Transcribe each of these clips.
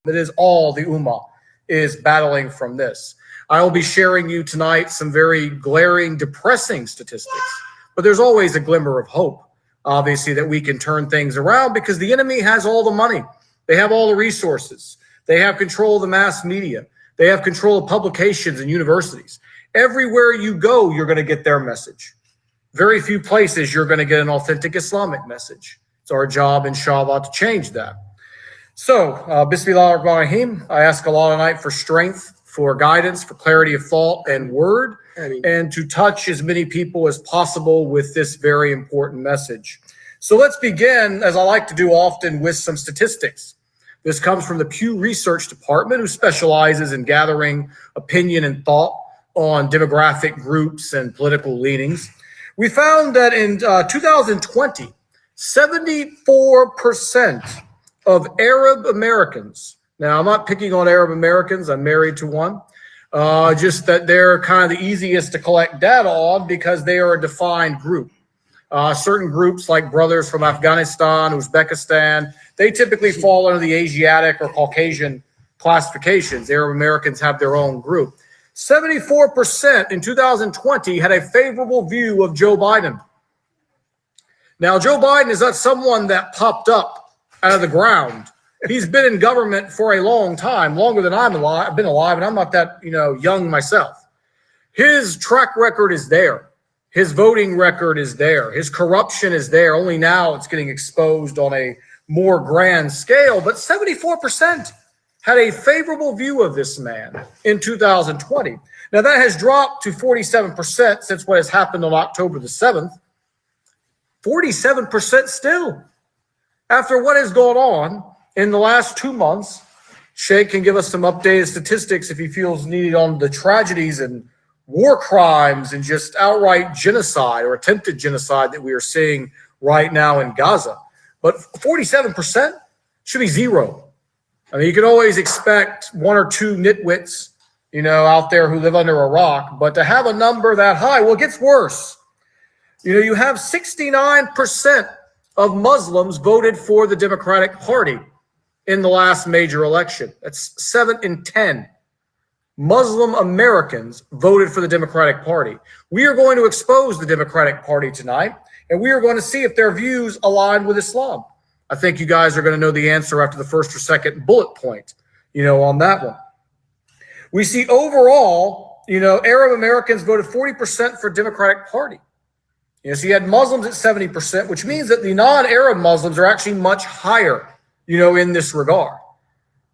It is all the Ummah is battling from this. I will be sharing you tonight some very glaring, depressing statistics, but there's always a glimmer of hope, obviously, that we can turn things around because the enemy has all the money. They have all the resources. They have control of the mass media. They have control of publications and universities. Everywhere you go, you're going to get their message. Very few places you're going to get an authentic Islamic message. It's our job, inshallah, to change that. So, Bismillah ar-Rahim, I ask Allah tonight for strength, for guidance, for clarity of thought and word, and to touch as many people as possible with this very important message. So let's begin, as I like to do often, with some statistics. This comes from the Pew Research Department, who specializes in gathering opinion and thought on demographic groups and political leanings. We found that in 2020, 74% of Arab Americans, now I'm not picking on Arab Americans, I'm married to one, just that they're kind of the easiest to collect data on because they are a defined group. Certain groups like brothers from Afghanistan, Uzbekistan, they typically fall under the Asiatic or Caucasian classifications. Arab Americans have their own group. 74% in 2020 had a favorable view of Joe Biden. Now, Joe Biden is not someone that popped up out of the ground. He's been in government for a long time, longer than I've been alive, and I'm not that, young myself. His track record is there. His voting record is there. His corruption is there. Only now it's getting exposed on a more grand scale, but 74% had a favorable view of this man in 2020. Now that has dropped to 47% since what has happened on October the 7th. 47% still. After what has gone on in the last 2 months, Sheikh can give us some updated statistics if he feels needed on the tragedies and war crimes and just outright genocide or attempted genocide that we are seeing right now in Gaza. But 47% should be zero. I mean, you can always expect one or two nitwits, out there who live under a rock, but to have a number that high, well, it gets worse. You have 69% of Muslims voted for the Democratic Party in the last major election. That's 7 in 10. Muslim Americans voted for the Democratic Party. We are going to expose the Democratic Party tonight, and we are going to see if their views align with Islam. I think you guys are going to know the answer after the first or second bullet point, on that one. We see overall, Arab Americans voted 40% for Democratic Party. So you had Muslims at 70%, which means that the non-Arab Muslims are actually much higher, in this regard.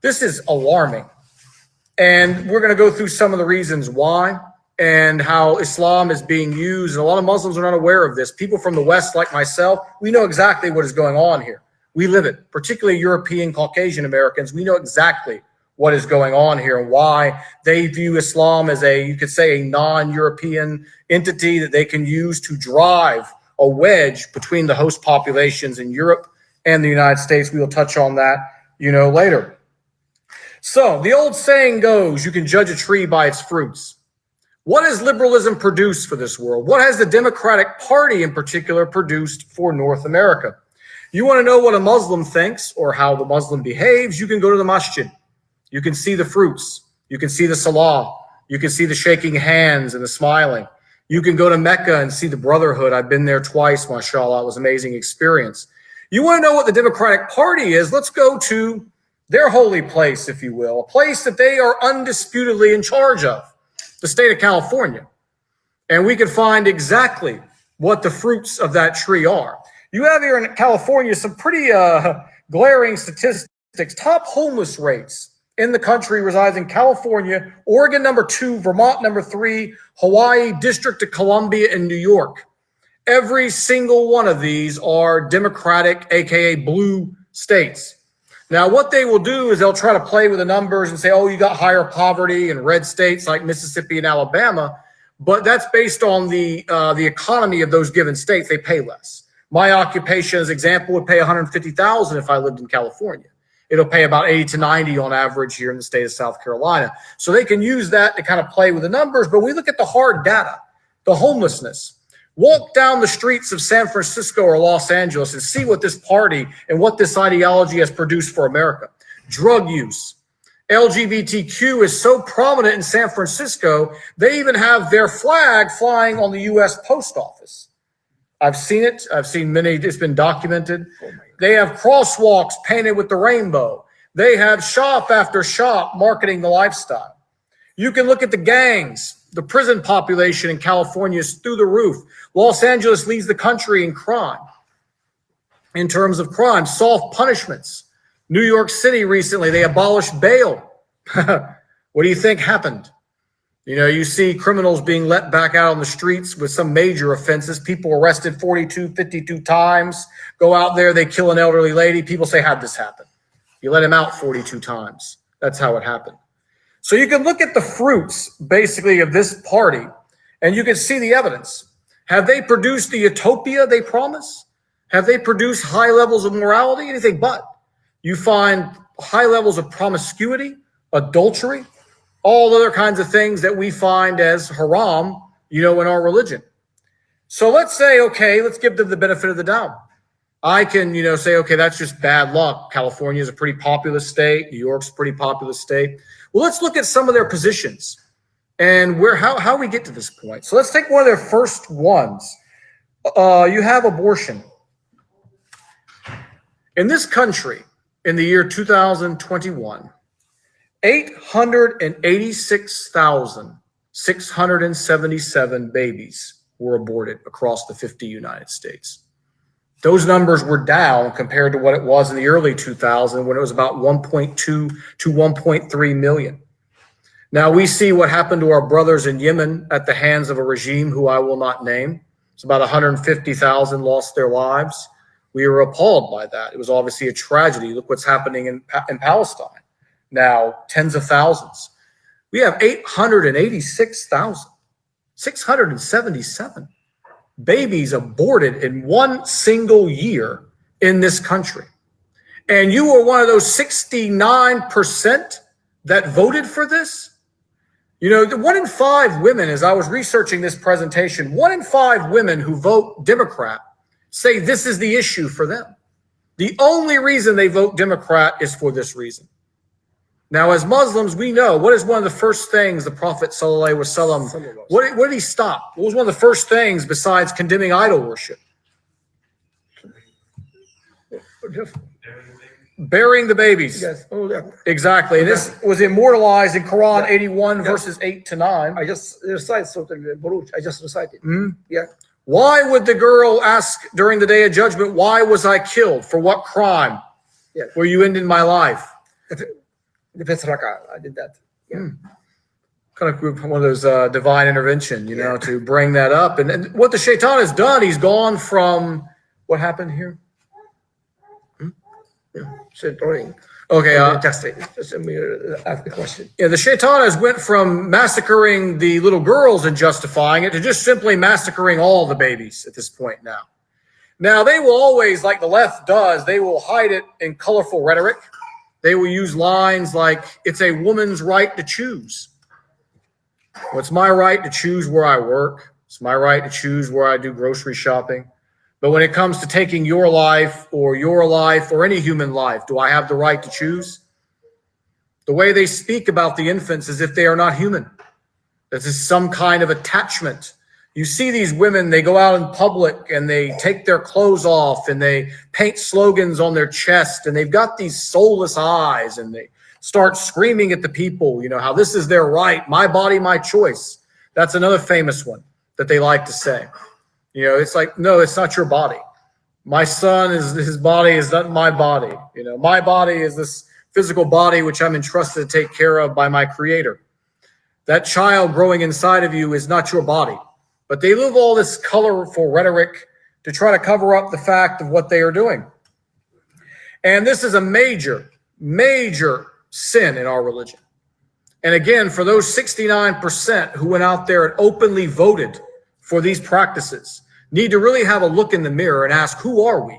This is alarming. And we're going to go through some of the reasons why and how Islam is being used. And a lot of Muslims are not aware of this. People from the West, like myself, we know exactly what is going on here. We live it, particularly European Caucasian Americans. We know exactly what is going on here and why they view Islam as you could say, a non-European entity that they can use to drive a wedge between the host populations in Europe and the United States. We will touch on that, later. So the old saying goes, you can judge a tree by its fruits. What has liberalism produced for this world? What has the Democratic Party in particular produced for North America? You want to know what a Muslim thinks or how the Muslim behaves, you can go to the masjid. You can see the fruits. You can see the salah. You can see the shaking hands and the smiling. You can go to Mecca and see the brotherhood. I've been there twice, mashallah. It was an amazing experience. You want to know what the Democratic Party is? Let's go to their holy place, if you will, a place that they are undisputedly in charge of, the state of California. And we can find exactly what the fruits of that tree are. You have here in California some pretty glaring statistics. Top homeless rates in the country resides in California, Oregon number 2, Vermont number 3, Hawaii, District of Columbia, and New York. Every single one of these are Democratic, aka blue states. Now, what they will do is they'll try to play with the numbers and say, oh, you got higher poverty in red states like Mississippi and Alabama, but that's based on the economy of those given states. They pay less. My occupation, as example, would pay $150,000 if I lived in California. It'll pay about 80 to 90 on average here in the state of South Carolina. So they can use that to kind of play with the numbers, but we look at the hard data, the homelessness. Walk down the streets of San Francisco or Los Angeles and see what this party and what this ideology has produced for America. Drug use, LGBTQ is so prominent in San Francisco, they even have their flag flying on the U.S. Post Office. I've seen it. I've seen many. It's been documented. They have crosswalks painted with the rainbow. They have shop after shop marketing the lifestyle. You can look at the gangs. The prison population in California is through the roof. Los Angeles leads the country in crime. In terms of crime, soft punishments. New York City recently, they abolished bail. What do you think happened? You know, you see criminals being let back out on the streets with some major offenses. People arrested 42, 52 times, go out there, they kill an elderly lady. People say, how'd this happen? You let him out 42 times. That's how it happened. So you can look at the fruits, basically, of this party, and you can see the evidence. Have they produced the utopia they promise? Have they produced high levels of morality? Anything but. You find high levels of promiscuity, adultery, all other kinds of things that we find as haram, you know, in our religion. So let's say, okay, let's give them the benefit of the doubt. I can, you know, say, okay, that's just bad luck. California is a pretty populous state. New York's a pretty populous state. Well, let's look at some of their positions and how we get to this point. So let's take one of their first ones. You have abortion. In this country, in the year 2021, 886,677 babies were aborted across the 50 United States. Those numbers were down compared to what it was in the early 2000s when it was about 1.2 to 1.3 million. Now we see what happened to our brothers in Yemen at the hands of a regime who I will not name. It's about 150,000 lost their lives. We were appalled by that. It was obviously a tragedy. Look what's happening in Palestine. Now, tens of thousands. We have 886,677 babies aborted in one single year in this country. And you were one of those 69% that voted for this? You know, 1 in 5 women, as I was researching this presentation, 1 in 5 women who vote Democrat say this is the issue for them. The only reason they vote Democrat is for this reason. Now, as Muslims, we know what is one of the first things the Prophet sallallahu alaihi wasallam, what did he stop? What was one of the first things besides condemning idol worship? Burying the babies. Yes. Oh, yeah. Exactly. And this was immortalized in Quran 81 verses 8 to 9. I just recited something. I just recited. Yeah. Why would the girl ask during the day of judgment, why was I killed? For what crime? Yeah. Were you ending my life? The fifth rak'ah, I did that. Yeah. Kind of one of those divine intervention, you know, to bring that up. And what the shaitan has done, he's gone from, what happened here? Drawing. Okay. Just let me ask the question. Yeah, the shaitan has went from massacring the little girls and justifying it to just simply massacring all the babies at this point now. Now, they will always, like the left does, they will hide it in colorful rhetoric. They will use lines like, it's a woman's right to choose. Well, it's my right to choose where I work. It's my right to choose where I do grocery shopping. But when it comes to taking your life or any human life, do I have the right to choose? The way they speak about the infants as if they are not human. This is some kind of attachment. You see these women, they go out in public and they take their clothes off and they paint slogans on their chest and they've got these soulless eyes and they start screaming at the people, you know, how this is their right, my body, my choice. That's another famous one that they like to say. You know, it's like, no, it's not your body. My son his body is not my body. You know, my body is this physical body which I'm entrusted to take care of by my creator. That child growing inside of you is not your body. But they live all this colorful rhetoric to try to cover up the fact of what they are doing. And this is a major, major sin in our religion. And again, for those 69% who went out there and openly voted for these practices, need to really have a look in the mirror and ask, who are we?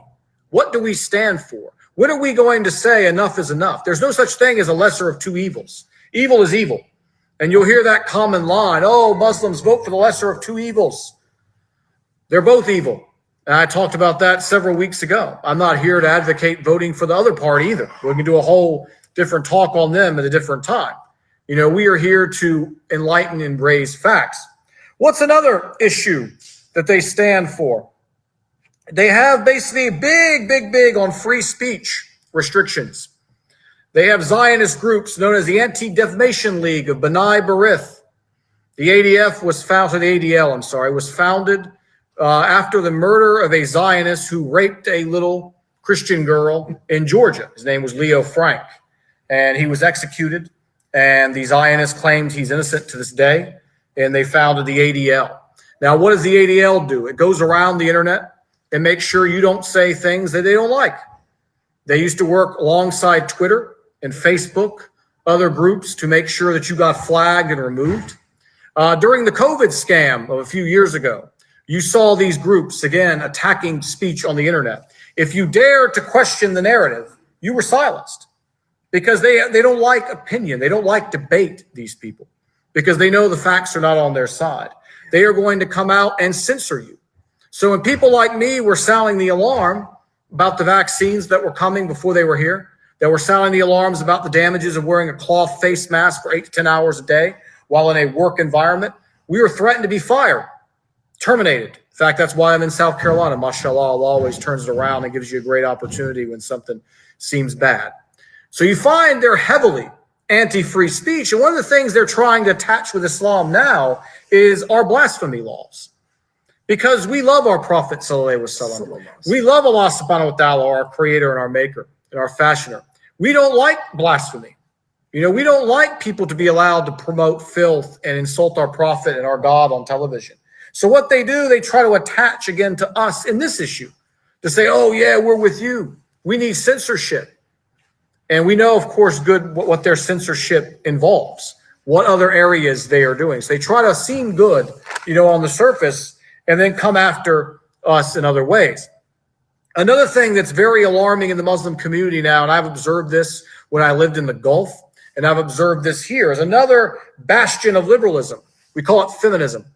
What do we stand for? When are we going to say enough is enough? There's no such thing as a lesser of two evils. Evil is evil. And you'll hear that common line, oh, Muslims vote for the lesser of two evils. They're both evil. And I talked about that several weeks ago. I'm not here to advocate voting for the other party either. We can do a whole different talk on them at a different time. You know, we are here to enlighten and raise facts. What's another issue that they stand for? They have basically big on free speech restrictions. They have Zionist groups known as the Anti-Defamation League of B'nai B'rith. The ADF was founded, the ADL, I'm sorry, was founded after the murder of a Zionist who raped a little Christian girl in Georgia. His name was Leo Frank, and he was executed, and the Zionists claimed he's innocent to this day, and they founded the ADL. Now, what does the ADL do? It goes around the internet and makes sure you don't say things that they don't like. They used to work alongside Twitter and Facebook, other groups, to make sure that you got flagged and removed. During the COVID scam of a few years ago, you saw these groups, again, attacking speech on the internet. If you dared to question the narrative, you were silenced because they don't like opinion. They don't like debate, these people, because they know the facts are not on their side. They are going to come out and censor you. So when people like me were sounding the alarm about the vaccines that were coming before they were here, that were sounding the alarms about the damages of wearing a cloth face mask for 8 to 10 hours a day while in a work environment, we were threatened to be fired, terminated. In fact, that's why I'm in South Carolina. Mashallah, Allah always turns it around and gives you a great opportunity when something seems bad. So you find they're heavily anti-free speech. And one of the things they're trying to attach with Islam now is our blasphemy laws. Because we love our Prophet sallallahu alaihi wasallam. We love Allah subhanahu wa ta'ala, our creator and our maker and our fashioner. We don't like blasphemy. You know, we don't like people to be allowed to promote filth and insult our Prophet and our God on television. So what they do, they try to attach again to us in this issue to say, oh yeah, we're with you. We need censorship. And we know, of course, what their censorship involves, what other areas they are doing. So they try to seem good, you know, on the surface and then come after us in other ways. Another thing that's very alarming in the Muslim community now, and I've observed this when I lived in the Gulf, and I've observed this here, is another bastion of liberalism. We call it feminism.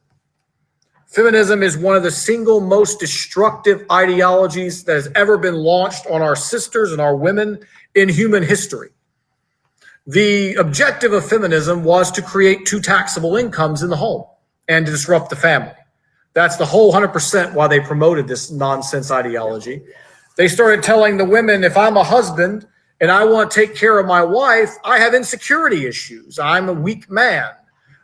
Feminism is one of the single most destructive ideologies that has ever been launched on our sisters and our women in human history. The objective of feminism was to create 2 taxable incomes in the home and to disrupt the family. That's the whole 100% why they promoted this nonsense ideology. They started telling the women, if I'm a husband and I want to take care of my wife, I have insecurity issues. I'm a weak man.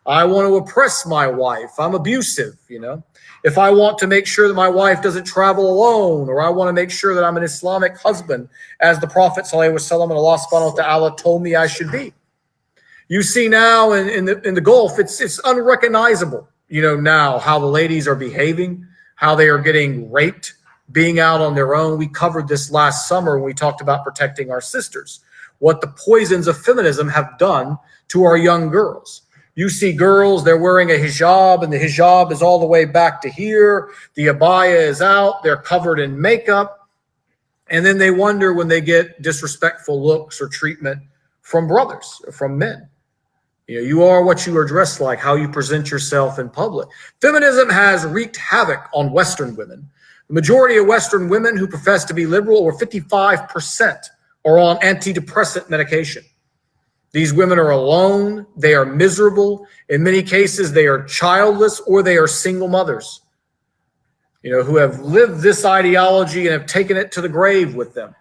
I want to oppress my wife. I'm abusive, you know. If I want to make sure that my wife doesn't travel alone, or I want to make sure that I'm an Islamic husband, as the Prophet ﷺ and Allah subhanahu wa ta'ala told me I should be. You see now in the Gulf, it's unrecognizable, you know, now how the ladies are behaving, how they are getting raped, being out on their own. We covered this last summer when we talked about protecting our sisters, what the poisons of feminism have done to our young girls. You see girls, they're wearing a hijab, and the hijab is all the way back to here. The abaya is out. They're covered in makeup. And then they wonder when they get disrespectful looks or treatment from brothers, or from men. You know, you are what you are dressed like, how you present yourself in public. Feminism has wreaked havoc on Western women. The majority of Western women who profess to be liberal, or 55%, are on antidepressant medication. These women are alone, they are miserable. In many cases, they are childless, or they are single mothers, you know, who have lived this ideology and have taken it to the grave with them.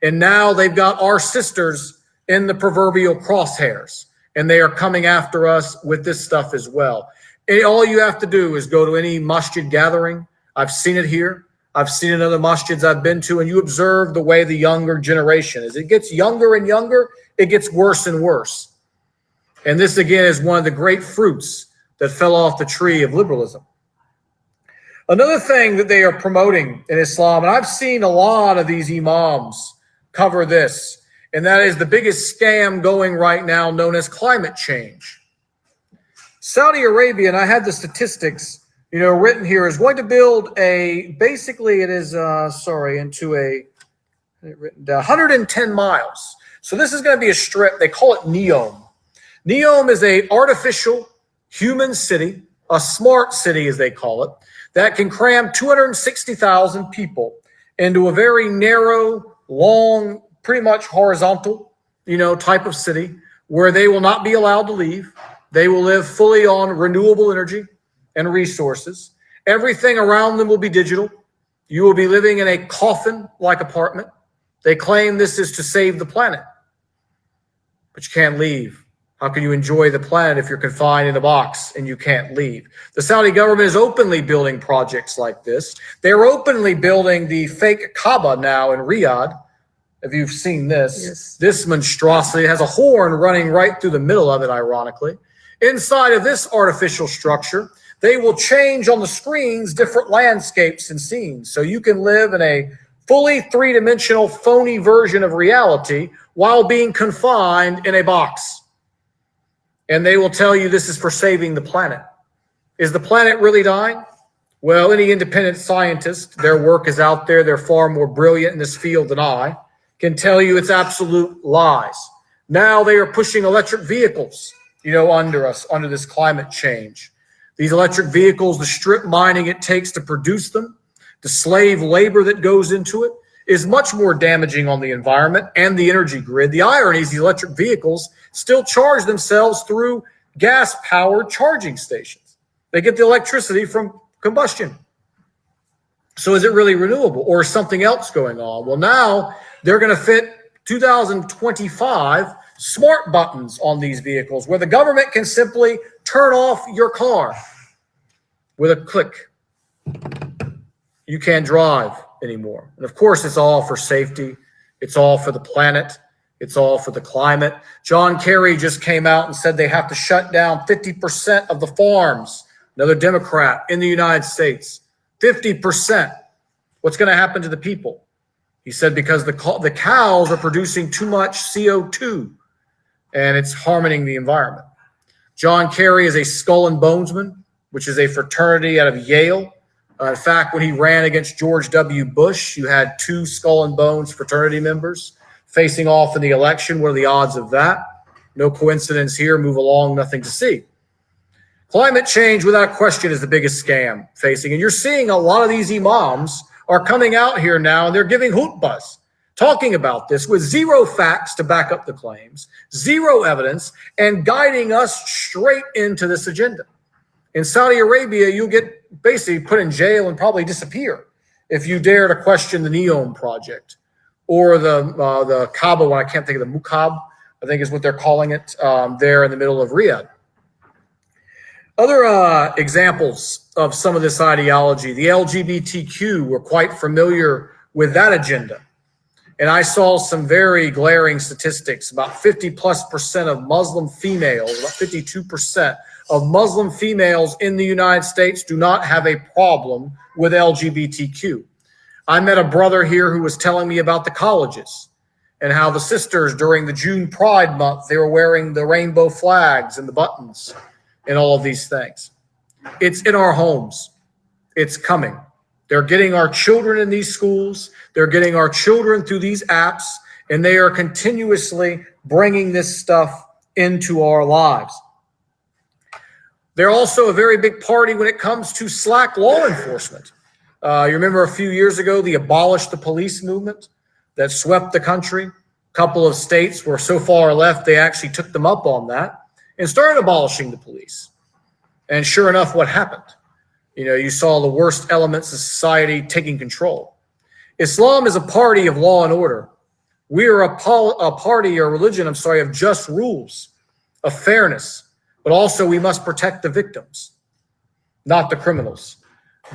And now they've got our sisters in the proverbial crosshairs, and they are coming after us with this stuff as well. And all you have to do is go to any masjid gathering. I've seen it here. I've seen it in other masjids I've been to, and you observe the way the younger generation is. It gets younger and younger. It gets worse and worse. And this, again, is one of the great fruits that fell off the tree of liberalism. Another thing that they are promoting in Islam, and I've seen a lot of these imams cover this, and that is the biggest scam going right now, known as climate change. Saudi Arabia, and I had the statistics, you know, written here, is going to build basically it is, into a, written down, 110 miles. So this is going to be a strip. They call it Neom. Neom is an artificial human city, a smart city as they call it, that can cram 260,000 people into a very narrow, long, pretty much horizontal type of city where they will not be allowed to leave. They will live fully on renewable energy and resources. Everything around them will be digital. You will be living in a coffin-like apartment. They claim this is to save the planet, but you can't leave. How can you enjoy the planet if you're confined in a box and you can't leave? The Saudi government is openly building projects like this. They're openly building the fake Kaaba now in Riyadh. If you've seen this, Yes. This monstrosity has a horn running right through the middle of it, ironically. Inside of this artificial structure, they will change on the screens different landscapes and scenes. So you can live in a fully three-dimensional phony version of reality while being confined in a box. And they will tell you this is for saving the planet. Is the planet really dying? Well, any independent scientist, their work is out there. They're far more brilliant in this field than I, can tell you it's absolute lies. Now they are pushing electric vehicles, under us, under this climate change. These electric vehicles, the strip mining it takes to produce them, the slave labor that goes into it, is much more damaging on the environment and the energy grid. The irony is the electric vehicles still charge themselves through gas-powered charging stations. They get the electricity from combustion. So is it really renewable, or is something else going on? Well, now they're going to fit 2025 smart buttons on these vehicles where the government can simply turn off your car with a click. You can't drive anymore. And of course, it's all for safety. It's all for the planet. It's all for the climate. John Kerry just came out and said they have to shut down 50% of the farms, another Democrat in the United States. 50%. What's going to happen to the people? He said because the cows are producing too much CO2 and it's harming the environment. John Kerry is a Skull and Bonesman, which is a fraternity out of Yale. In fact, when he ran against George W. Bush, you had 2 Skull and Bones fraternity members facing off in the election. What are the odds of that? No coincidence here. Move along, nothing to see. Climate change, without question, is the biggest scam facing. And you're seeing a lot of these imams are coming out here now and they're giving khutbahs, talking about this with zero facts to back up the claims, zero evidence, and guiding us straight into this agenda. In Saudi Arabia, you'll get basically put in jail and probably disappear if you dare to question the NEOM project or the Kaaba one. I can't think of the Muqab, I think is what they're calling it, there in the middle of Riyadh. Other examples of some of this ideology, the LGBTQ were quite familiar with that agenda. And I saw some very glaring statistics. About 50+% of Muslim females, about 52% of Muslim females in the United States do not have a problem with LGBTQ. I met a brother here who was telling me about the colleges and how the sisters during the June Pride Month, they were wearing the rainbow flags and the buttons and all of these things. It's in our homes. It's coming. They're getting our children in these schools. They're getting our children through these apps, and they are continuously bringing this stuff into our lives. They're also a very big party when it comes to slack law enforcement. You remember a few years ago, the Abolish the Police movement that swept the country. A couple of states were so far left, they actually took them up on that and started abolishing the police. And sure enough, what happened? You saw the worst elements of society taking control. Islam is a party of law and order. We are a party or religion, of just rules, of fairness, but also we must protect the victims, not the criminals.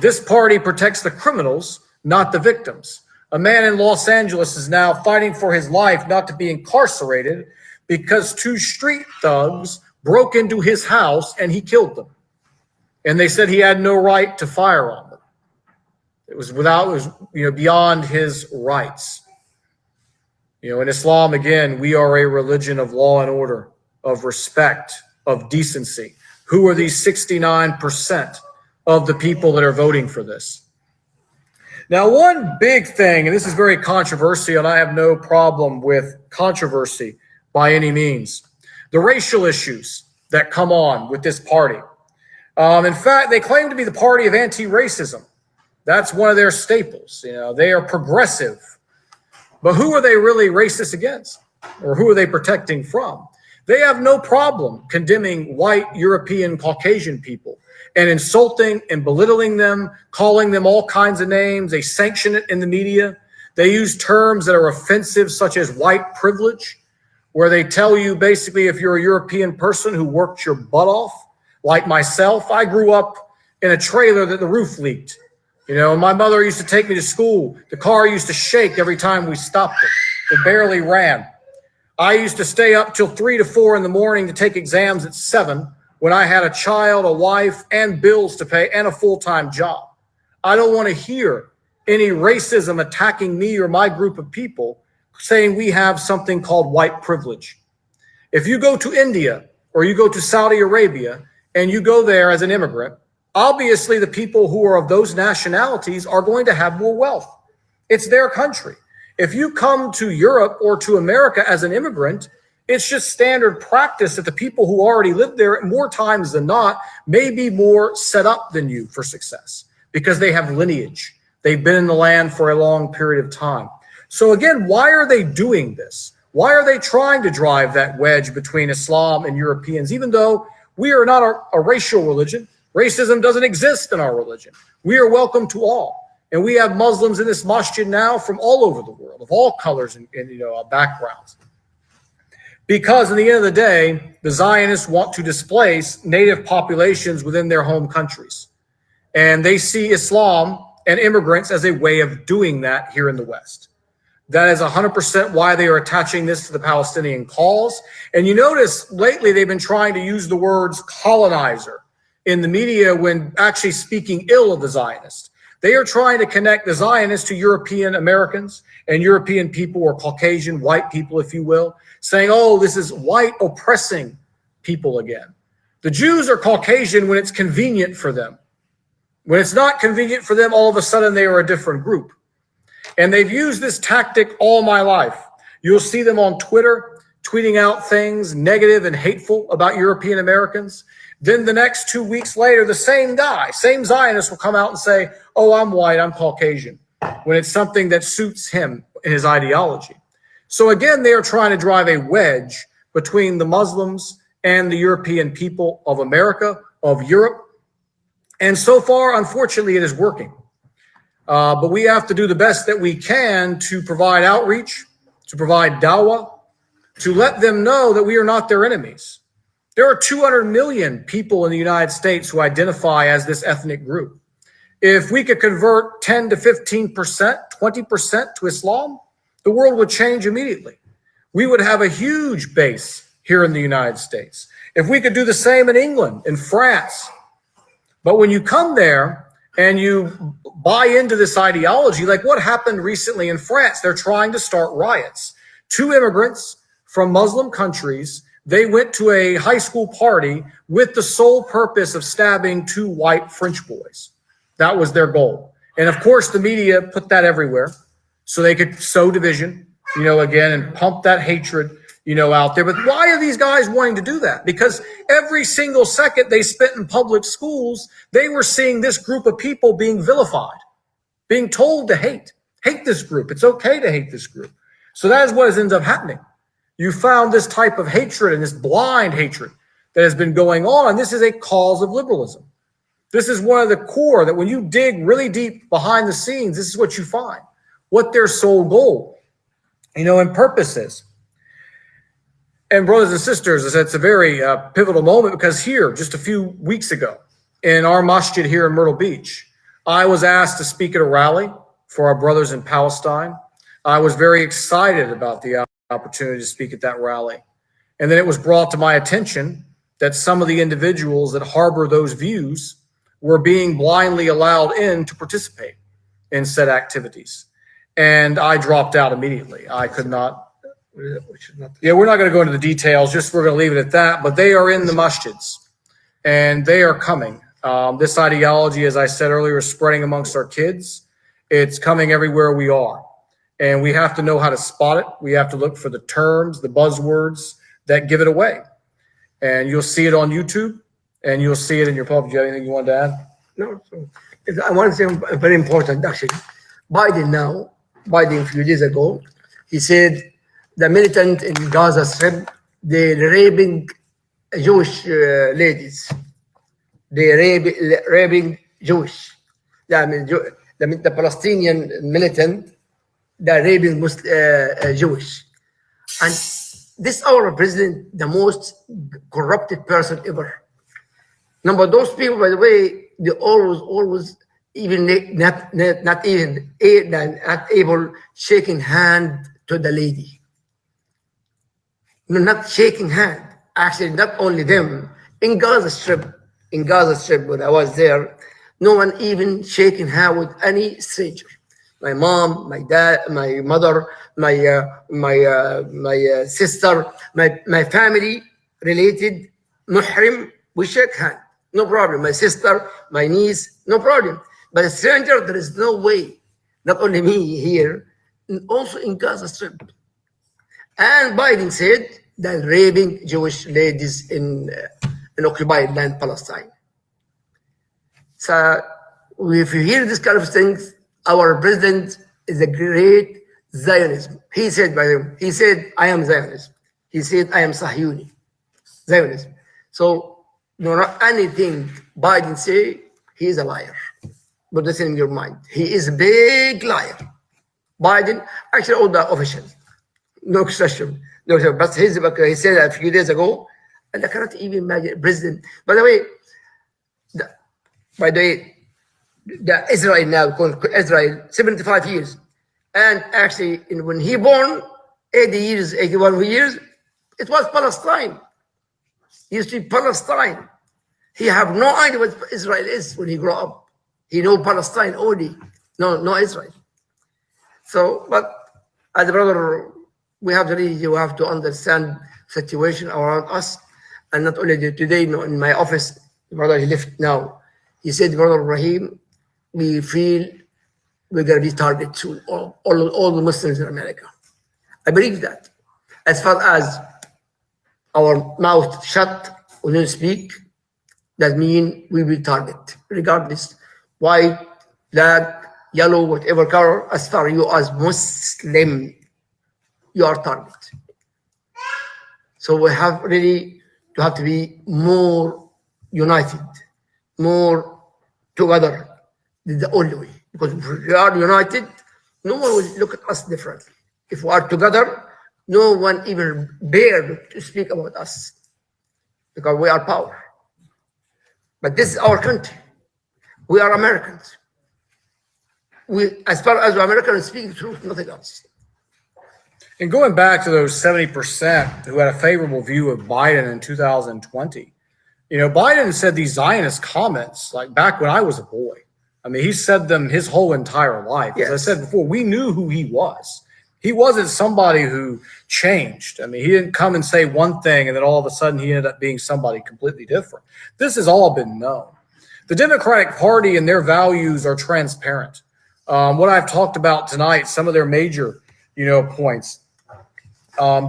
This party protects the criminals, not the victims. A man in Los Angeles is now fighting for his life not to be incarcerated because 2 street thugs broke into his house and he killed them. And they said he had no right to fire on them. It was beyond his rights. In Islam, again, we are a religion of law and order, of respect, of decency. Who are these 69% of the people that are voting for this? Now, one big thing, and this is very controversial, and I have no problem with controversy by any means, the racial issues that come on with this party. In fact, they claim to be the party of anti-racism. That's one of their staples. They are progressive. But who are they really racist against? or who are they protecting from? They have no problem condemning white, European, Caucasian people and insulting and belittling them, calling them all kinds of names. They sanction it in the media. They use terms that are offensive, such as white privilege, where they tell you basically if you're a European person who worked your butt off, like myself. I grew up in a trailer that the roof leaked. You know, my mother used to take me to school. The car used to shake every time we stopped it. It barely ran. I used to stay up till 3 to 4 in the morning to take exams at 7 when I had a child, a wife, and bills to pay, and a full-time job. I don't want to hear any racism attacking me or my group of people saying we have something called white privilege. If you go to India or you go to Saudi Arabia and you go there as an immigrant, obviously the people who are of those nationalities are going to have more wealth. It's their country. If you come to Europe or to America as an immigrant, it's just standard practice that the people who already live there more times than not may be more set up than you for success because they have lineage. They've been in the land for a long period of time. So again, why are they doing this? Why are they trying to drive that wedge between Islam and Europeans, even though we are not a racial religion? Racism doesn't exist in our religion. We are welcome to all. And we have Muslims in this masjid now from all over the world, of all colors and backgrounds. Because in the end of the day, the Zionists want to displace native populations within their home countries. And they see Islam and immigrants as a way of doing that here in the West. That is 100% why they are attaching this to the Palestinian cause. And you notice lately they've been trying to use the words colonizer in the media when actually speaking ill of the Zionists. They are trying to connect the Zionists to European Americans and European people, or Caucasian, white people, if you will, saying, oh, this is white oppressing people again. The Jews are Caucasian when it's convenient for them. When it's not convenient for them, all of a sudden they are a different group. And they've used this tactic all my life. You'll see them on Twitter tweeting out things negative and hateful about European Americans. Then the next 2 weeks later, the same guy, same Zionist will come out and say, oh, I'm white, I'm Caucasian, when it's something that suits him in his ideology. So again, they are trying to drive a wedge between the Muslims and the European people of America, of Europe. And so far, unfortunately, it is working. But we have to do the best that we can to provide outreach, to provide dawah, to let them know that we are not their enemies. There are 200 million people in the United States who identify as this ethnic group. If we could convert 10 to 15%, 20% to Islam, the world would change immediately. We would have a huge base here in the United States. If we could do the same in England, in France. But when you come there and you buy into this ideology, like what happened recently in France, they're trying to start riots. 2 immigrants from Muslim countries, they went to a high school party with the sole purpose of stabbing 2 white French boys. That was their goal. And of course, the media put that everywhere so they could sow division, again, and pump that hatred, out there. But why are these guys wanting to do that? Because every single second they spent in public schools, they were seeing this group of people being vilified, being told to hate this group. It's okay to hate this group. So that is what ends up happening. You found this type of hatred and this blind hatred that has been going on. And this is a cause of liberalism. This is one of the core that when you dig really deep behind the scenes, this is what you find, what their sole goal, and purpose is. And brothers and sisters, it's a very pivotal moment because here, just a few weeks ago, in our masjid here in Myrtle Beach, I was asked to speak at a rally for our brothers in Palestine. I was very excited about the opportunity to speak at that rally. And then it was brought to my attention that some of the individuals that harbor those views were being blindly allowed in to participate in said activities. And I dropped out immediately. I could not. Yeah, we're not going to go into the details, just we're going to leave it at that. But they are in the masjids and they are coming. This ideology, as I said earlier, is spreading amongst our kids. It's coming everywhere we are. And we have to know how to spot it. We have to look for the terms, the buzzwords that give it away. And you'll see it on YouTube and you'll see it in your pub. Do you have anything you wanted to add? No. I want to say very important, actually. Biden a few days ago, he said the militant in Gaza Strip, they're raping Jewish ladies. They're raping Jewish. I mean, the Palestinian militant, they're raping Jewish. And this our president, the most corrupted person ever. Number those people, by the way, they always even not able shaking hand to the lady. No, not shaking hand. Actually, not only them. In Gaza Strip, when I was there, no one even shaking hand with any stranger. My mom, my dad, my mother, my sister, my family related, muhrim, we shake hand, no problem. My sister, my niece, no problem. But a stranger, there is no way. Not only me here, also in Gaza Strip. And Biden said that raping Jewish ladies in occupied land, Palestine. So if you hear this kind of things, our president is a great Zionism. He said, by the way, he said, I am Zionism. He said, I am Sahyuni, Zionism. So not anything Biden say, he is a liar. Put this in your mind. He is a big liar. Biden, actually all the officials, no question. No, but he said a few days ago, and I cannot even imagine president. By the way, the Israel now called Israel 75 years, and actually when he born 80 years, 81 years, it was Palestine. He used to be Palestine. He have no idea what Israel is when he grow up. He know Palestine only, no Israel. So, but as a brother, you have to understand situation around us, and not only today. In my office, the brother he left now. He said, Brother Rahim, we feel we're going to be targeted soon, all the Muslims in America. I believe that. As far as our mouth shut, we don't speak, that means we will target, regardless, white, black, yellow, whatever color, as far as you as Muslim, you are target. So we have really to have to be more united, more together. This is the only way. Because if we are united, no one will look at us differently. If we are together, no one even dare to speak about us, because we are power. But this is our country. We are Americans. As far as Americans speak the truth, nothing else. And going back to those 70% who had a favorable view of Biden in 2020, Biden said these Zionist comments like back when I was a boy. I mean, he said them his whole entire life. Yes. As I said before, we knew who he was. He wasn't somebody who changed. I mean, he didn't come and say one thing and then all of a sudden he ended up being somebody completely different. This has all been known. The Democratic Party and their values are transparent. What I've talked about tonight, some of their major, points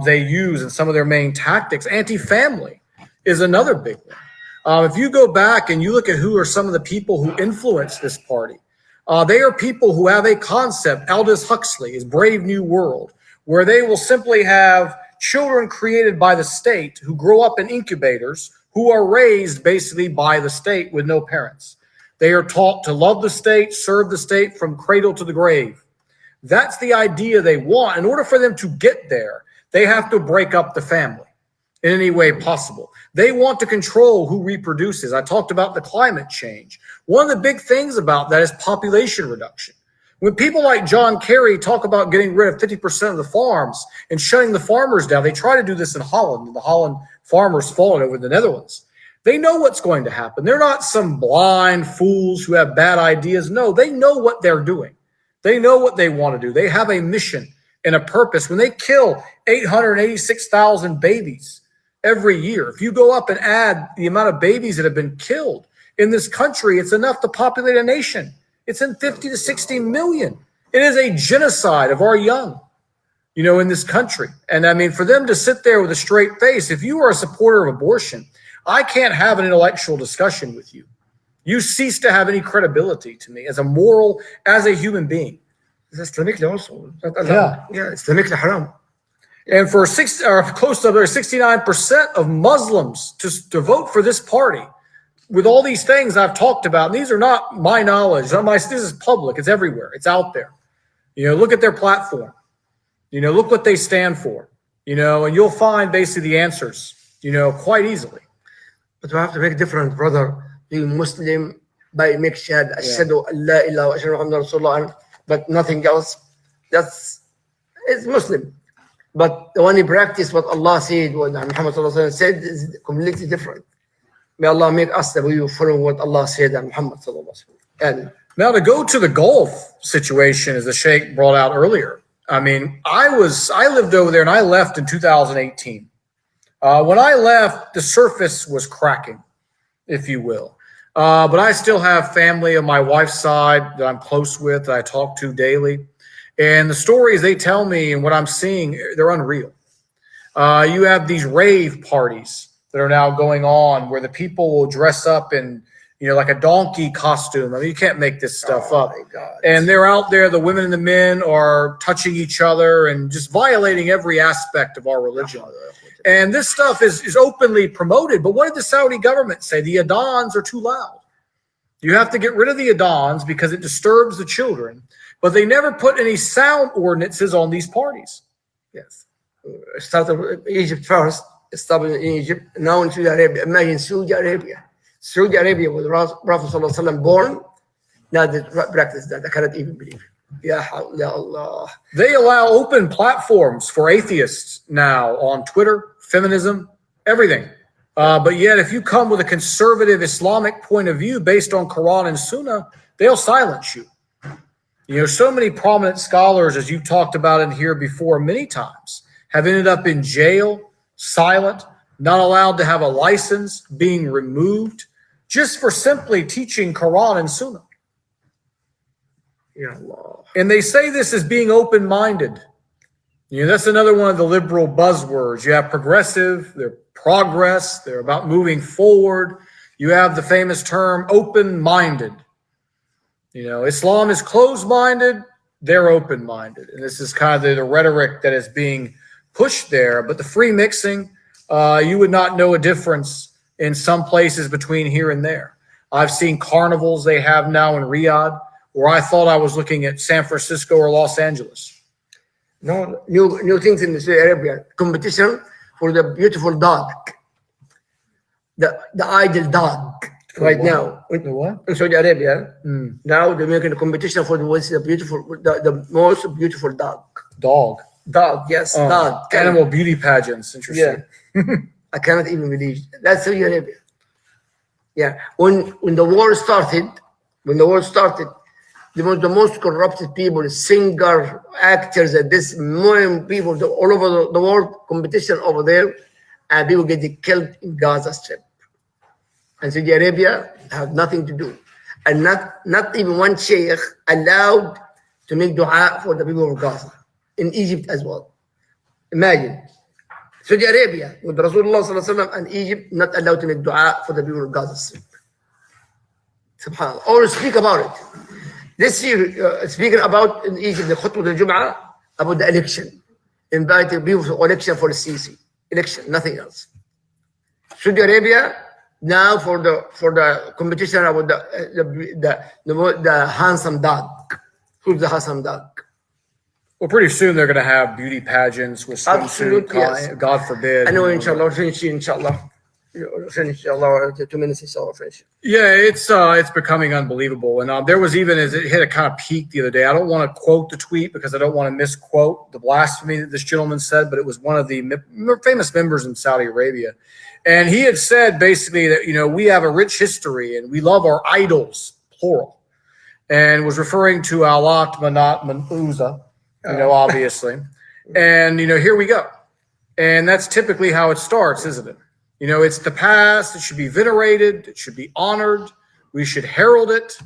they use and some of their main tactics. Anti-family is another big one. If you go back and you look at who are some of the people who influence this party, they are people who have a concept, Aldous Huxley, his Brave New World, where they will simply have children created by the state who grow up in incubators, who are raised basically by the state with no parents. They are taught to love the state, serve the state from cradle to the grave. That's the idea they want. In order for them to get there, they have to break up the family in any way possible. They want to control who reproduces. I talked about the climate change. One of the big things about that is population reduction. When people like John Kerry talk about getting rid of 50% of the farms and shutting the farmers down, they try to do this in Holland, and the Holland farmers fought over the Netherlands. They know what's going to happen. They're not some blind fools who have bad ideas. No, they know what they're doing. They know what they want to do. They have a mission and a purpose. When they kill 886,000 babies every year, if you go up and add the amount of babies that have been killed in this country, it's enough to populate a nation. It's in 50 to 60 million. It is a genocide of our young, in this country. And I mean, for them to sit there with a straight face, if you are a supporter of abortion, I can't have an intellectual discussion with you. You cease to have any credibility to me as a human being. It's Islamically also. Yeah. Yeah, Islamically haram. And for close to 69% of Muslims to vote for this party, with all these things I've talked about, and these are not my knowledge. This is public. It's everywhere. It's out there. Look at their platform. Look what they stand for. And you'll find basically the answers, quite easily. But we have to make a difference, brother. Being Muslim by make shahada, ashhadu an la ilaha wa ashhadu anna rasulullah, but nothing else. It's Muslim. But the one who practice what Allah said, what Muhammad said, is completely different. May Allah make us that we will follow what Allah said and Muhammad. And now to go to the Gulf situation, as the Sheikh brought out earlier. I mean, I lived over there and I left in 2018. When I left, the surface was cracking, if you will. But I still have family on my wife's side that I'm close with, that I talk to daily. And the stories they tell me and what I'm seeing, they're unreal. You have these rave parties that are now going on where the people will dress up in, like a donkey costume. I mean, you can't make this stuff up. And they're out there, the women and the men are touching each other and just violating every aspect of our religion. And this stuff is openly promoted. But what did the Saudi government say? The adans are too loud. You have to get rid of the adans because it disturbs the children. But they never put any sound ordinances on these parties. Yes. Started with Egypt first. Started in Egypt. Now in Saudi Arabia. Imagine Saudi Arabia. Saudi Arabia, with Prophet ﷺ born. Now they practice that. I cannot even believe it. Ya Allah. They allow open platforms for atheists now on Twitter, feminism, everything. But yet, if you come with a conservative Islamic point of view based on Quran and Sunnah, they'll silence you. So many prominent scholars, as you've talked about in here before many times, have ended up in jail, silent, not allowed to have a license, being removed, just for simply teaching Quran and Sunnah. Ya Allah. And they say this as being open-minded. That's another one of the liberal buzzwords. You have progressive, they're progress, they're about moving forward. You have the famous term open-minded. Islam is closed-minded, they're open-minded. And this is kind of the rhetoric that is being pushed there. But the free mixing, you would not know a difference in some places between here and there. I've seen carnivals they have now in Riyadh, where I thought I was looking at San Francisco or Los Angeles. No, new things in Saudi Arabia. Competition for the beautiful dog. The idle dog. Right now, The what? in Saudi Arabia, now they're making a competition for what's the most beautiful dog. Dog. Dog, yes, dog. Animal beauty pageants. Interesting. Yeah. I cannot even believe it. That's Saudi Arabia. Yeah. When the war started, the most corrupted people, singers, actors, and this million people all over the world, competition over there, and people getting killed in Gaza Strip. And Saudi Arabia have nothing to do. And not even one sheikh allowed to make dua for the people of Gaza. In Egypt as well. Imagine. Saudi Arabia with Rasulullah ﷺ and Egypt not allowed to make dua for the people of Gaza Strip. SubhanAllah. Or speak about it. This year, speaking about in Egypt, the khutbah al-Jum'ah, about the election. Invited people for election for the Sisi. Election, nothing else. Saudi Arabia, now for the competition about the handsome dog. Who's the handsome dog? Well, pretty soon they're going to have beauty pageants with swimsuit. Yes. God forbid. I know, inshallah, finish, inshallah. Finish, inshallah, 2 minutes, inshallah, finish. Yeah, it's becoming unbelievable. And there was even, as it hit a kind of peak the other day, I don't want to quote the tweet because I don't want to misquote the blasphemy that this gentleman said, but it was one of the famous members in Saudi Arabia. And he had said basically that, we have a rich history and we love our idols, plural, and was referring to Allat, Manat, Uzza, obviously. And, here we go. And that's typically how it starts, isn't it? It's the past. It should be venerated. It should be honored. We should herald it.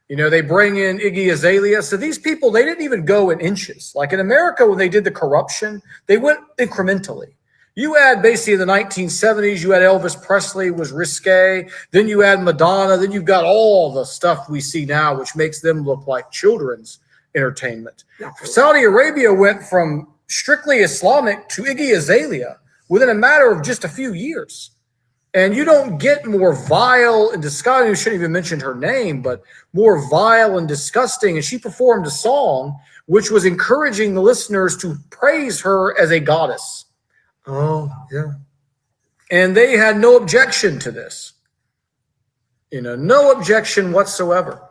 They bring in Iggy Azalea. So these people, they didn't even go in inches. Like in America, when they did the corruption, they went incrementally. You had basically in the 1970s, you had Elvis Presley was risque. Then you had Madonna. Then you've got all the stuff we see now, which makes them look like children's entertainment. Saudi Arabia went from strictly Islamic to Iggy Azalea within a matter of just a few years. And you don't get more vile and disgusting. You shouldn't even mention her name, but more vile and disgusting. And she performed a song which was encouraging the listeners to praise her as a goddess. Oh, yeah. And they had no objection to this. No objection whatsoever.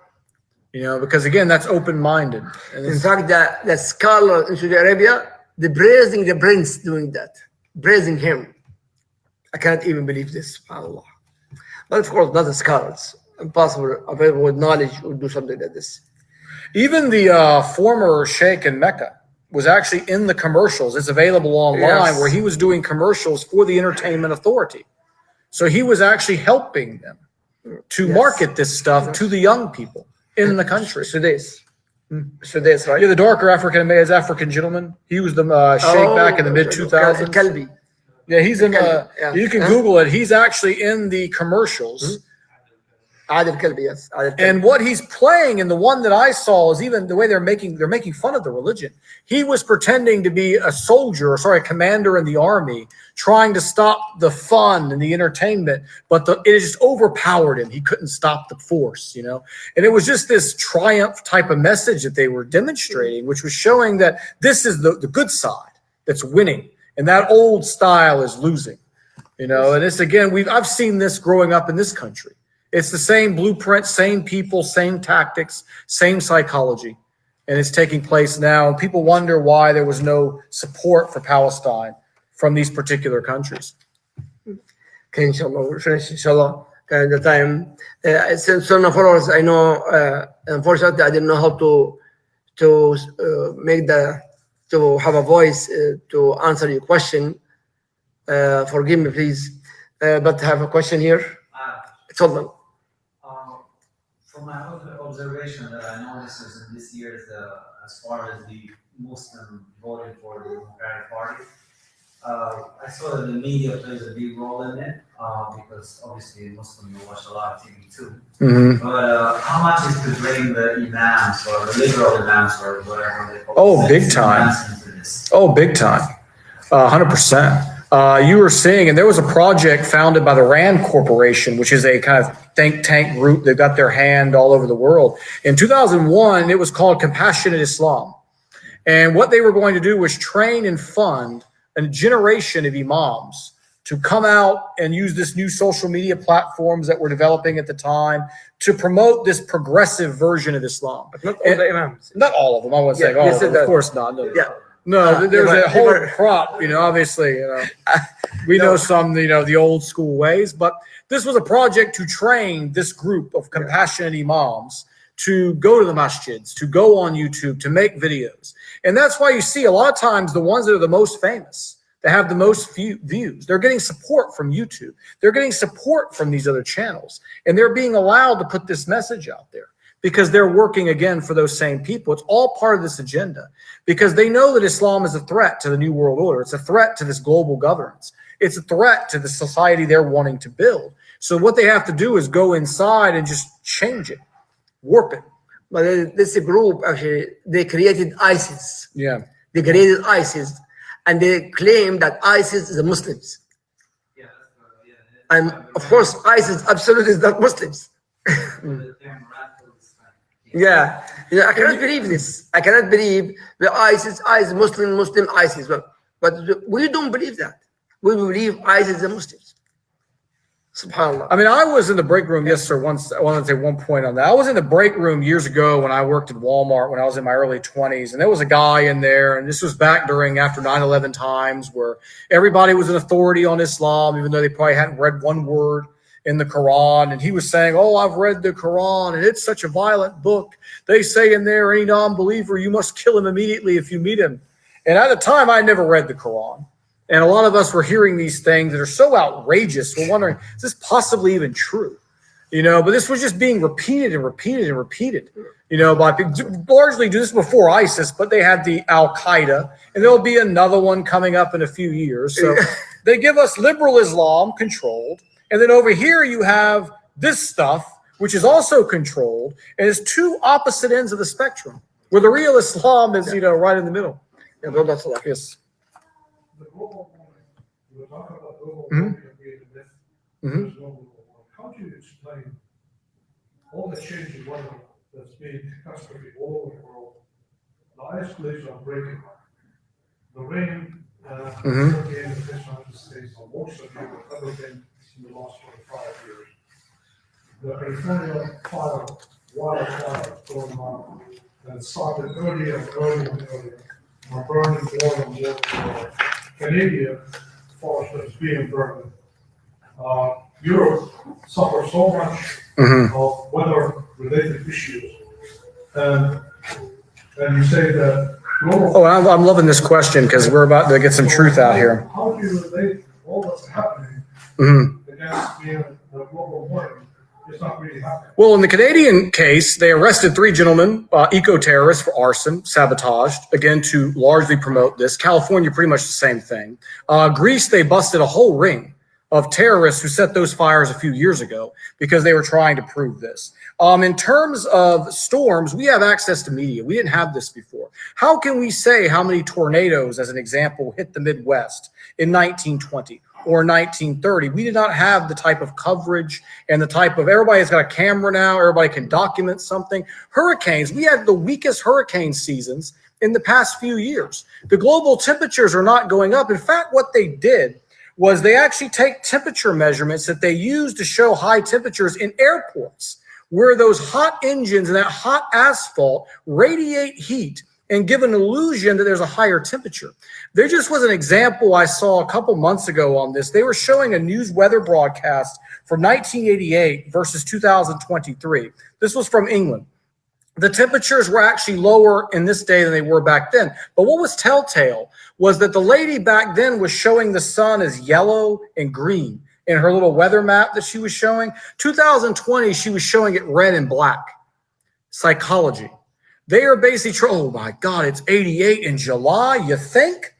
Because again, that's open-minded. In fact, the scholar in Saudi Arabia, they're praising the prince doing that, praising him. I can't even believe this, subhanAllah. But of course, not the scholars. Impossible, available with knowledge would do something like this. Even the former sheikh in Mecca was actually in the commercials. It's available online, where he was doing commercials for the Entertainment Authority. So he was actually helping them to market this stuff to the young people in the country. Sudais, right? Yeah, the darker African gentleman. He was the sheikh back in the mid-2000s. Kalbi. Yeah, he's in the, you can Google it. He's actually in the commercials. Adil Kalbi, yes. And what he's playing, and the one that I saw, is even the way they're making fun of the religion. He was pretending to be a commander in the army, trying to stop the fun and the entertainment, but it just overpowered him. He couldn't stop the force, And it was just this triumph type of message that they were demonstrating, which was showing that this is the good side that's winning, and that old style is losing, And it's, again, I've seen this growing up in this country. It's the same blueprint, same people, same tactics, same psychology. And it's taking place now. And people wonder why there was no support for Palestine from these particular countries. Okay, inshallah, we'll finish, inshallah, the time. Since Sunnahfollowers, I know, unfortunately, I didn't know how to have a voice to answer your question. Forgive me, please. But I have a question here. Totally. From my observation that I noticed is in this year, as far as the Muslim voting for the Democratic Party, I saw that the media plays a big role in it, because obviously Muslims watch a lot of TV too. Mm-hmm. But how much is to bring the imams or the liberal imams or whatever they call it? Oh, big time. Oh, big time. 100%. You were seeing, and there was a project founded by the RAND Corporation, which is a kind of think tank group. They've got their hand all over the world. In 2001, it was called Compassionate Islam. And what they were going to do was train and fund a generation of imams to come out and use this new social media platforms that were developing at the time to promote this progressive version of Islam. But not all the imams. Not all of them. I wouldn't say all of them. Of course not. No. Yeah. No, there's a whole crop, obviously, we know some, the old school ways, but this was a project to train this group of compassionate imams to go to the masjids, to go on YouTube, to make videos. And that's why you see a lot of times the ones that are the most famous, that have the most views, they're getting support from YouTube. They're getting support from these other channels, and they're being allowed to put this message out there, because they're working, again, for those same people. It's all part of this agenda, because they know that Islam is a threat to the New World Order. It's a threat to this global governance. It's a threat to the society they're wanting to build. So what they have to do is go inside and just change it, warp it. But this group, actually, they created ISIS. Yeah. They created ISIS, and they claim that ISIS is the Muslims. Yeah, yeah. And of course, ISIS absolutely is not Muslims. Yeah, I cannot believe this. I cannot believe the ISIS, Muslim, ISIS. But we don't believe that. We believe ISIS is the Muslims. SubhanAllah. I mean, I was in the break room, yes, sir. I want to say one point on that. I was in the break room years ago when I worked at Walmart when I was in my early 20s, and there was a guy in there, and this was back after 9/11 times, where everybody was an authority on Islam, even though they probably hadn't read one word in the Quran. And he was saying, "Oh, I've read the Quran, and it's such a violent book. They say in there, any non-believer, you must kill him immediately if you meet him." And at the time, I never read the Quran. And a lot of us were hearing these things that are so outrageous. We're wondering, is this possibly even true? But this was just being repeated and repeated and repeated, by largely do this before ISIS, but they had the Al-Qaeda, and there'll be another one coming up in a few years. So they give us liberal Islam controlled. And then over here you have this stuff, which is also controlled, and it's two opposite ends of the spectrum, where the real Islam is, right in the middle. Yeah, bro, that's all. Yes. The global warming, we were talking about global Mhm. warming and being a myth. Mhm. There's no global warming. How do you explain all the change in weather that's being catastrophic all over the world? The ice cliffs are breaking. The rain, Mhm. certainly in the United States, are more severe than ever been in the last 25 years. The California wildfire going on, that started earlier and earlier, are burning more and more. Canadian forest is being burned. Europe suffers so much Mhm. of weather-related issues. And, and you say that global. Oh, I'm loving this question because we're about to get some truth out here. How do you relate all that's happening Mhm. against being the global warming? It's not really happening. Well, in the Canadian case, they arrested 3 gentlemen, eco-terrorists for arson, sabotaged, again, to largely promote this. California, pretty much the same thing. Greece, they busted a whole ring of terrorists who set those fires a few years ago because they were trying to prove this. In terms of storms, we have access to media. We didn't have this before. How can we say how many tornadoes, as an example, hit the Midwest in 1920? Or 1930. We did not have the type of coverage and the type of, everybody's got a camera now, everybody can document something. Hurricanes, we had the weakest hurricane seasons in the past few years. The global temperatures are not going up. In fact, what they did was they actually take temperature measurements that they use to show high temperatures in airports, where those hot engines and that hot asphalt radiate heat and give an illusion that there's a higher temperature. There just was an example I saw a couple months ago on this. They were showing a news weather broadcast from 1988 versus 2023. This was from England. The temperatures were actually lower in this day than they were back then. But what was telltale was that the lady back then was showing the sun as yellow and green in her little weather map that she was showing. 2020, she was showing it red and black. Psychology. They are basically, oh my God, it's 88 in July, you think?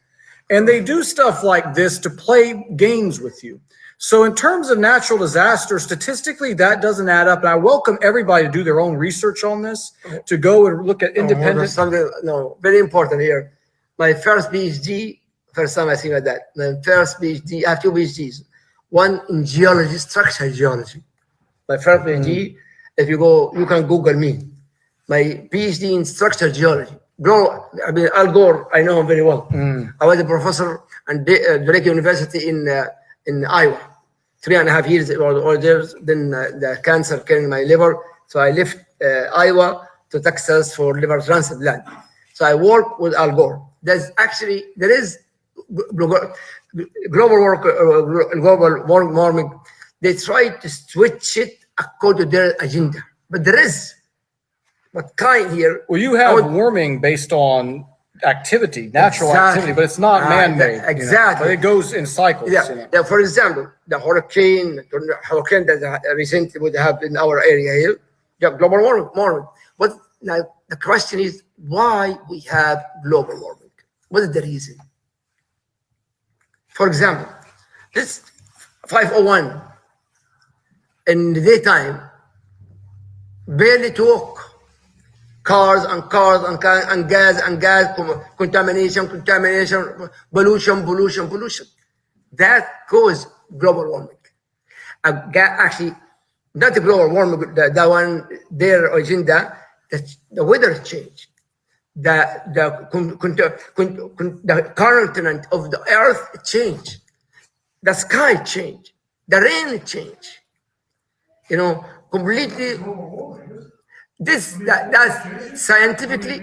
And they do stuff like this to play games with you. So in terms of natural disaster, statistically, that doesn't add up. And I welcome everybody to do their own research on this, to go and look at independent. No, very important here. My first PhD, first time I think like that. My first PhD, I have 2 PhDs. One in geology, structural geology. My first PhD, if you go, you can Google me. My PhD in structural geology. Bro, I mean, Al Gore, I know him very well. I was a professor at Drake University in Iowa. 3.5 years or there. Then the cancer killing my liver. So I left Iowa to Texas for liver transplant. So I work with Al Gore. There is global warming. They try to switch it according to their agenda. But there is. But kind here. Well, you have warming based on activity, natural activity, but it's not man-made. Exactly. But it goes in cycles. Yeah. For example, the hurricane that recently would have in our area here, global warming. But now the question is why we have global warming? What is the reason? For example, this 501 in the daytime, barely to walk. Cars and gas, contamination, pollution. That causes global warming. Actually, not the global warming, the one, their agenda, the weather change. The continent of the earth change. The sky change. The rain change. Completely. That's scientifically.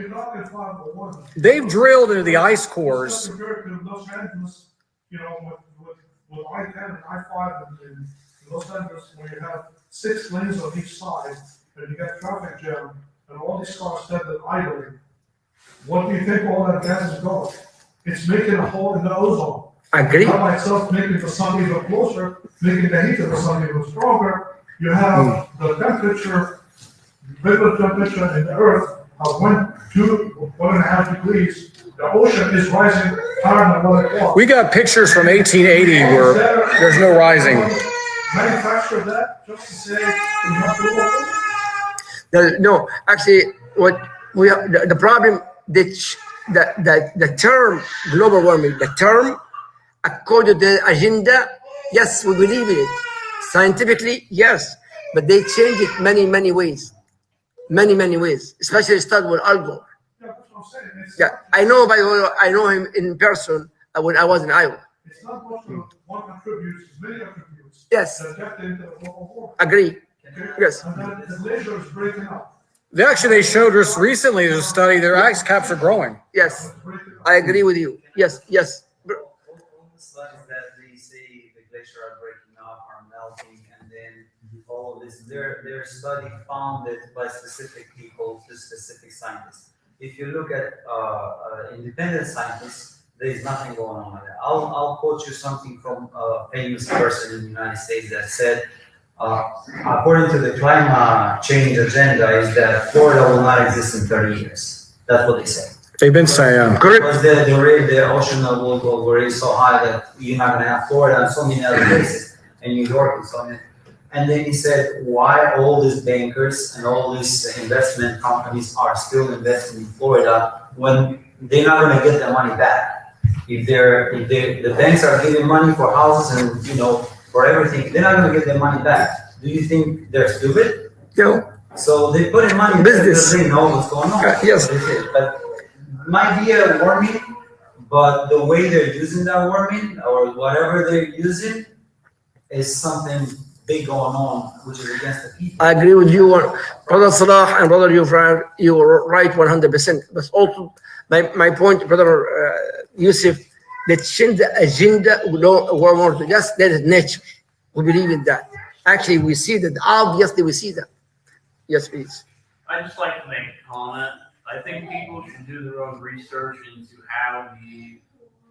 They've drilled into the ice cores. Compared to Los Angeles, with I-10 and I-5 in Los Angeles, where you have 6 lanes on each side, and you get traffic jam, and all these cars stand at idling. What do you think all that gas is going? It's making a hole in the ozone. Agree. That by itself making the sun even closer, making the heat of the sun even stronger. You have the temperature. Vapor temperature in the earth went to 1.5 degrees. The ocean is rising higher than what it was. We got pictures from 1880 where there's no rising. Manufacture that just to say we have global warming? No, actually, what we have, the problem that the term global warming, the term according to the agenda, yes, we believe in it. Scientifically, yes, but they change it many ways, many ways. Especially start with Al Gore. Yeah, that's what I'm saying. It's Yeah, I know I know him in person when I was in Iowa. It's not one contributes, many contributes. Yes. That get into the global warming. Agree. Yes. And then the glacier is breaking up. They showed us recently, there's a study, their ice caps are growing. Yes, It's breaking up. I agree with you. Yes. All the studies that they say the glacier are breaking up, are melting, and then all of this, their study found it by specific people to specific scientists. If you look at independent scientists, there is nothing going on with that. I'll quote you something from a famous person in the United States that said, according to the climate change agenda, is that Florida will not exist in 30 years. That's what they say. They've been saying. Because the ocean will go very so high that you're not gonna have Florida and so many other places, and New York and so many. And then he said, why all these bankers and all these investment companies are still investing in Florida when they're not gonna get their money back? If the banks are giving money for houses and for everything, they're not gonna get their money back. Do you think they're stupid? No. So they put in money Business. because they know what's going on. Yes. But might be a warming, but the way they're using that warming or whatever they're using is something big going on, which is against the people. I agree with you, Brother Salah and Brother Yufran. You were right 100%. But also, my point, Brother Yusuf, they change the agenda. Just that is nature. We believe in that. Actually, we see that. Obviously, we see that. Yes, please. I'd just like to make a comment. I think people should do their own research into how the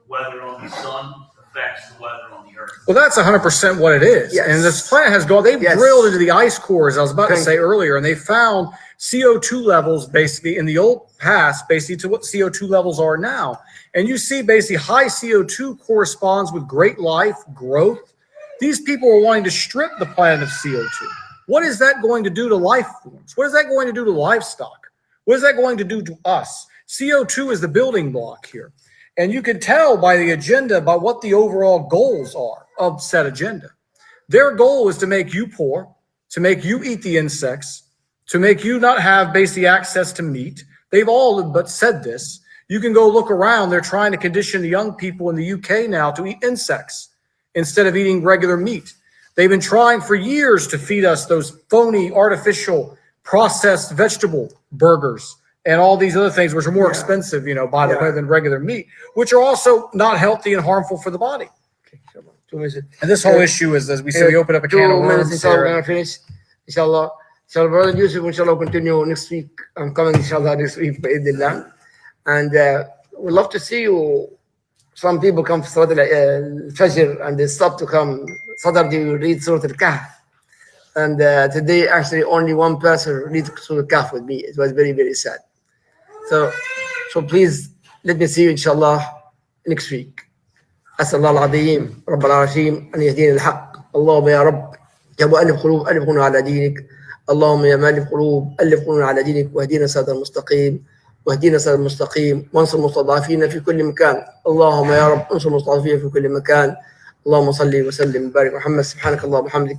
weather on the sun affects the weather on the earth. Well, that's 100% what it is. Yes. And this plant has gone, they've Yes. drilled into the ice cores, I was about to Thank say earlier, and they found CO2 levels basically in the old past, basically to what CO2 levels are now. And you see basically high CO2 corresponds with great life, growth. These people are wanting to strip the planet of CO2. What is that going to do to life forms? What is that going to do to livestock? What is that going to do to us? CO2 is the building block here. And you can tell by the agenda, by what the overall goals are of said agenda. Their goal is to make you poor, to make you eat the insects, to make you not have basic access to meat. They've all but said this. You can go look around. They're trying to condition the young people in the UK now to eat insects instead of eating regular meat. They've been trying for years to feed us those phony, artificial, processed vegetable burgers and all these other things, which are more expensive, by the way, than regular meat, which are also not healthy and harmful for the body. Okay, 2 minutes. And this whole issue is, as we said, we open up a can 2 of minutes, worms. inshallah, we're here. gonna finish. Inshallah. Inshallah, Brother Yusuf, inshallah, continue next week. I'm coming, inshallah, next week, bi'idhnillah. And we'd love to see you. Some people come for Salat al-Fajr and they stop to come. Saturday, we read Surah Al-Kahf. And today, actually, only one person read Surah Al-Kahf with me. It was very, very sad. So please, let me see you, inshallah, next week. أسأل الله العظيم رب العالمين أن يهدينا الحق. اللهم يا رب يا مؤلف قلوب ألف قلوبنا على دينك. اللهم يا مؤلف قلوب ألف قلوبنا على دينك واهدينا صراط المستقيم. واهدينا صراط المستقيم وانصر المستضعفين في كل مكان. اللهم يا رب انصر المستضعفين في كل مكان. اللهم صل وسلم وبارك محمد. سبحانك اللهم وبحمدك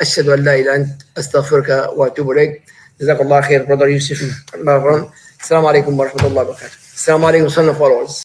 أشهد أن لا إله إلا أنت أستغفرك وأتوب إليك. جزاك الله خير, Brother Yusuf. السلام عليكم ورحمة الله وبركاته. السلام عليكم, Sunnahfollowers.